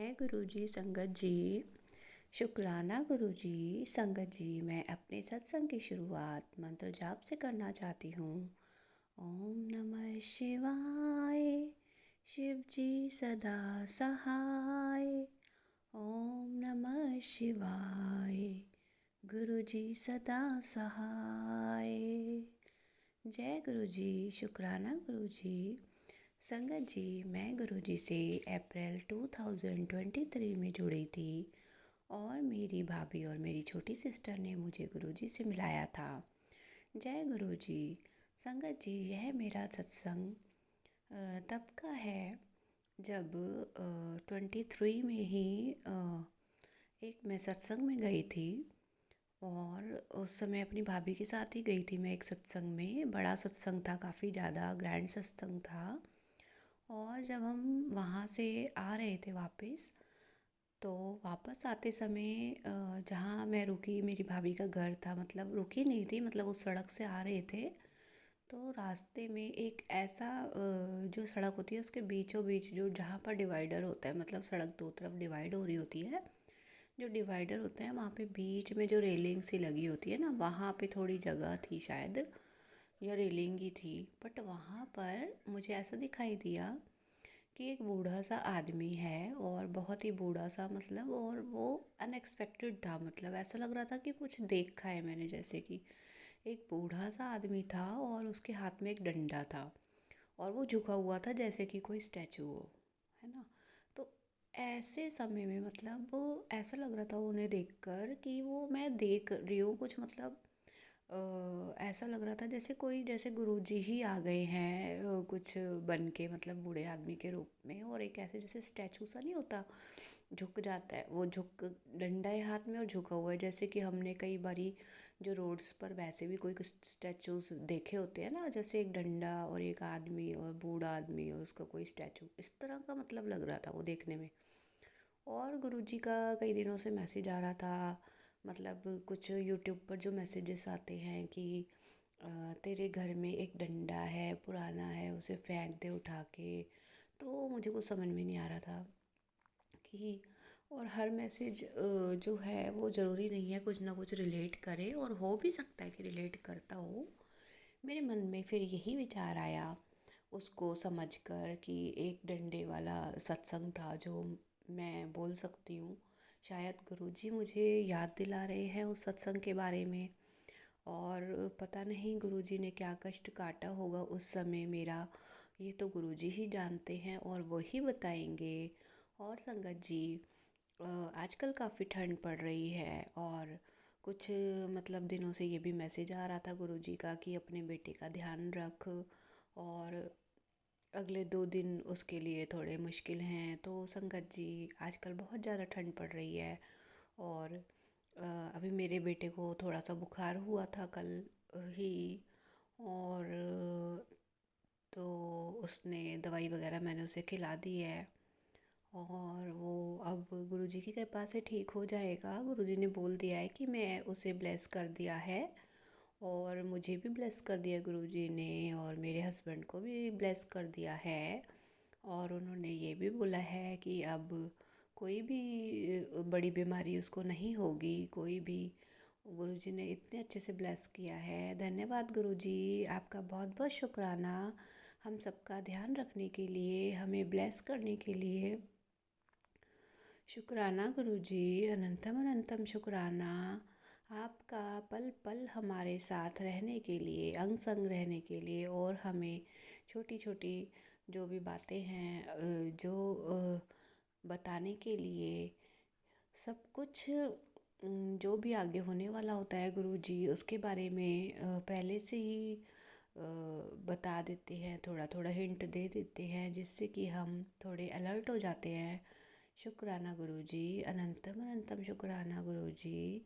जय गुरु जी संगत जी। शुक्राना गुरु जी संगत जी। मैं अपने सत्संग की शुरुआत मंत्र जाप से करना चाहती हूँ। ओम नमः शिवाय। शिव जी सदा सहाय। ओम नमः शिवाय। गुरु जी सदा सहाय। जय गुरु जी। शुक्राना गुरु जी संगत जी। मैं गुरुजी से अप्रैल 2023 में जुड़ी थी और मेरी भाभी और मेरी छोटी सिस्टर ने मुझे गुरुजी से मिलाया था। जय गुरुजी संगत जी। यह मेरा सत्संग तब का है जब 23 में ही एक मैं सत्संग में गई थी और उस समय अपनी भाभी के साथ ही गई थी। मैं एक सत्संग में, बड़ा सत्संग था, काफ़ी ज़्यादा ग्रैंड सत्संग था। और जब हम वहाँ से आ रहे थे वापस, तो वापस आते समय जहाँ मैं रुकी, मेरी भाभी का घर था। मतलब रुकी नहीं थी, मतलब उस सड़क से आ रहे थे तो रास्ते में एक ऐसा जो सड़क होती है उसके बीचों बीच जो जहाँ पर डिवाइडर होता है, मतलब सड़क दो तरफ डिवाइड हो रही होती है, जो डिवाइडर होता है वहाँ पे बीच में जो रेलिंग सी लगी होती है ना, वहाँ पे थोड़ी जगह थी शायद, या रेलिंग ही थी। बट वहाँ पर मुझे ऐसा दिखाई दिया कि एक बूढ़ा सा आदमी है, और बहुत ही बूढ़ा सा, मतलब, और वो अनएक्सपेक्टेड था। मतलब ऐसा लग रहा था कि कुछ देखा है मैंने, जैसे कि एक बूढ़ा सा आदमी था और उसके हाथ में एक डंडा था और वो झुका हुआ था जैसे कि कोई स्टैचू हो, है ना। तो ऐसे समय में मतलब वो ऐसा लग रहा था उन्हें देखकर कि वो मैं देख रही हूँ कुछ, मतलब ऐसा लग रहा था जैसे कोई, जैसे गुरुजी ही आ गए हैं कुछ बन के, मतलब बूढ़े आदमी के रूप में। और एक ऐसे जैसे स्टैचू सा नहीं होता, झुक जाता है, वो झुक, डंडा है हाथ में और झुका हुआ है, जैसे कि हमने कई बारी जो रोड्स पर वैसे भी कोई स्टैचूज देखे होते हैं ना, जैसे एक डंडा और एक आदमी और बूढ़ा आदमी और उसका कोई स्टैचू, इस तरह का मतलब लग रहा था वो देखने में। और गुरुजी का कई दिनों से मैसेज आ रहा था, मतलब कुछ यूट्यूब पर जो मैसेजेस आते हैं कि तेरे घर में एक डंडा है, पुराना है, उसे फेंक दे उठा के। तो मुझे कुछ समझ में नहीं आ रहा था कि, और हर मैसेज जो है वो ज़रूरी नहीं है कुछ ना कुछ रिलेट करे, और हो भी सकता है कि रिलेट करता हो। मेरे मन में फिर यही विचार आया उसको समझकर कि एक डंडे वाला सत्संग था जो मैं बोल सकती हूँ। शायद गुरुजी मुझे याद दिला रहे हैं उस सत्संग के बारे में, और पता नहीं गुरुजी ने क्या कष्ट काटा होगा उस समय मेरा, ये तो गुरुजी ही जानते हैं और वही बताएंगे। और संगत जी, आजकल काफ़ी ठंड पड़ रही है, और कुछ मतलब दिनों से ये भी मैसेज आ रहा था गुरुजी का कि अपने बेटे का ध्यान रख, और अगले 2 दिन उसके लिए थोड़े मुश्किल हैं। तो संगत जी, आजकल बहुत ज़्यादा ठंड पड़ रही है, और अभी मेरे बेटे को थोड़ा सा बुखार हुआ था कल ही, और तो उसने दवाई वगैरह मैंने उसे खिला दी है, और वो अब गुरुजी की कृपा से ठीक हो जाएगा। गुरुजी ने बोल दिया है कि मैं उसे ब्लेस कर दिया है, और मुझे भी ब्लेस कर दिया गुरुजी ने, और मेरे हस्बैंड को भी ब्लेस कर दिया है। और उन्होंने ये भी बोला है कि अब कोई भी बड़ी बीमारी उसको नहीं होगी, कोई भी। गुरुजी ने इतने अच्छे से ब्लेस किया है। धन्यवाद गुरुजी, आपका बहुत बहुत शुक्राना हम सबका ध्यान रखने के लिए, हमें ब्लेस करने के लिए। शुक्राना गुरुजी, अनंतम अनंतम शुक्राना आपका, पल पल हमारे साथ रहने के लिए, अंग संग रहने के लिए, और हमें छोटी छोटी जो भी बातें हैं जो बताने के लिए। सब कुछ जो भी आगे होने वाला होता है गुरुजी, उसके बारे में पहले से ही बता देते हैं, थोड़ा थोड़ा हिंट दे देते हैं, जिससे कि हम थोड़े अलर्ट हो जाते हैं। शुक्राना गुरुजी, अनंतम अनंतम शुक्राना गुरुजी,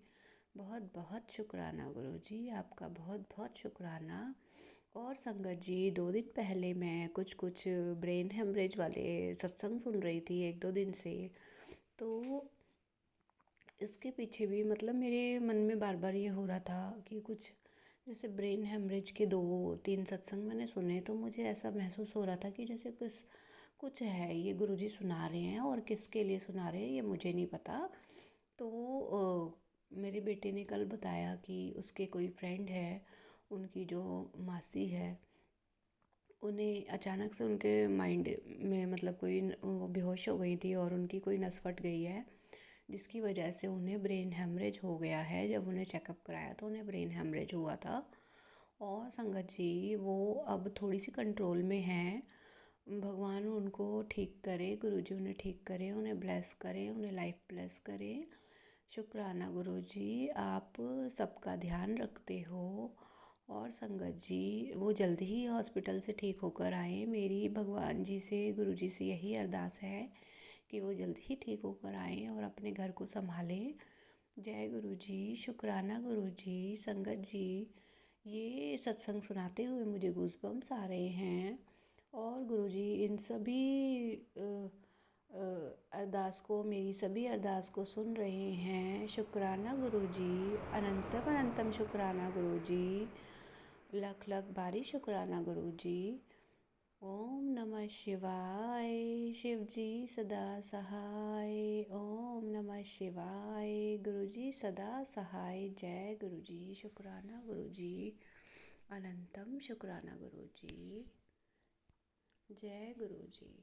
बहुत बहुत शुक्राना गुरुजी, आपका बहुत बहुत शुक्राना। और संगत जी, 2 दिन पहले मैं कुछ कुछ ब्रेन हेमरेज वाले सत्संग सुन रही थी 1-2 दिन से। तो इसके पीछे भी मतलब मेरे मन में बार बार ये हो रहा था कि कुछ, जैसे ब्रेन हेमरेज के 2-3 सत्संग मैंने सुने, तो मुझे ऐसा महसूस हो रहा था कि जैसे कुछ कुछ है, ये गुरुजी सुना रहे हैं और किसके लिए सुना रहे हैं ये मुझे नहीं पता। तो मेरे बेटे ने कल बताया कि उसके कोई फ्रेंड है, उनकी जो मासी है, उन्हें अचानक से उनके माइंड में मतलब कोई वो बेहोश हो गई थी और उनकी कोई नस फट गई है, जिसकी वजह से उन्हें ब्रेन हेमरेज हो गया है। जब उन्हें चेकअप कराया तो उन्हें ब्रेन हेमरेज हुआ था। और संगत जी वो अब थोड़ी सी कंट्रोल में हैं। भगवान उनको ठीक करे, गुरुजी उन्हें ठीक करे, उन्हें ब्लेस करे, उन्हें लाइफ ब्लेस करे। शुक्राना गुरुजी, आप सबका ध्यान रखते हो। और संगत जी वो जल्दी ही हॉस्पिटल से ठीक होकर आए। मेरी भगवान जी से, गुरुजी से यही अरदास है कि वो जल्दी ही ठीक होकर आएँ और अपने घर को संभालें। जय गुरुजी। शुक्राना गुरुजी। संगत जी ये सत्संग सुनाते हुए मुझे गूज़बम्स आ रहे हैं। और गुरुजी इन सभी अरदास को, मेरी सभी अरदास को सुन रहे हैं। शुक्राना गुरुजी, अनंतम अनंतम शुक्राना गुरुजी, लख लख बारी शुक्राना गुरुजी। ओम नमः शिवाय। शिव जी सदा सहाय। ओम नमः शिवाय। गुरुजी सदा सहाय। जय गुरुजी। शुक्राना गुरुजी, अनंतम शुक्राना गुरुजी। जय गुरुजी।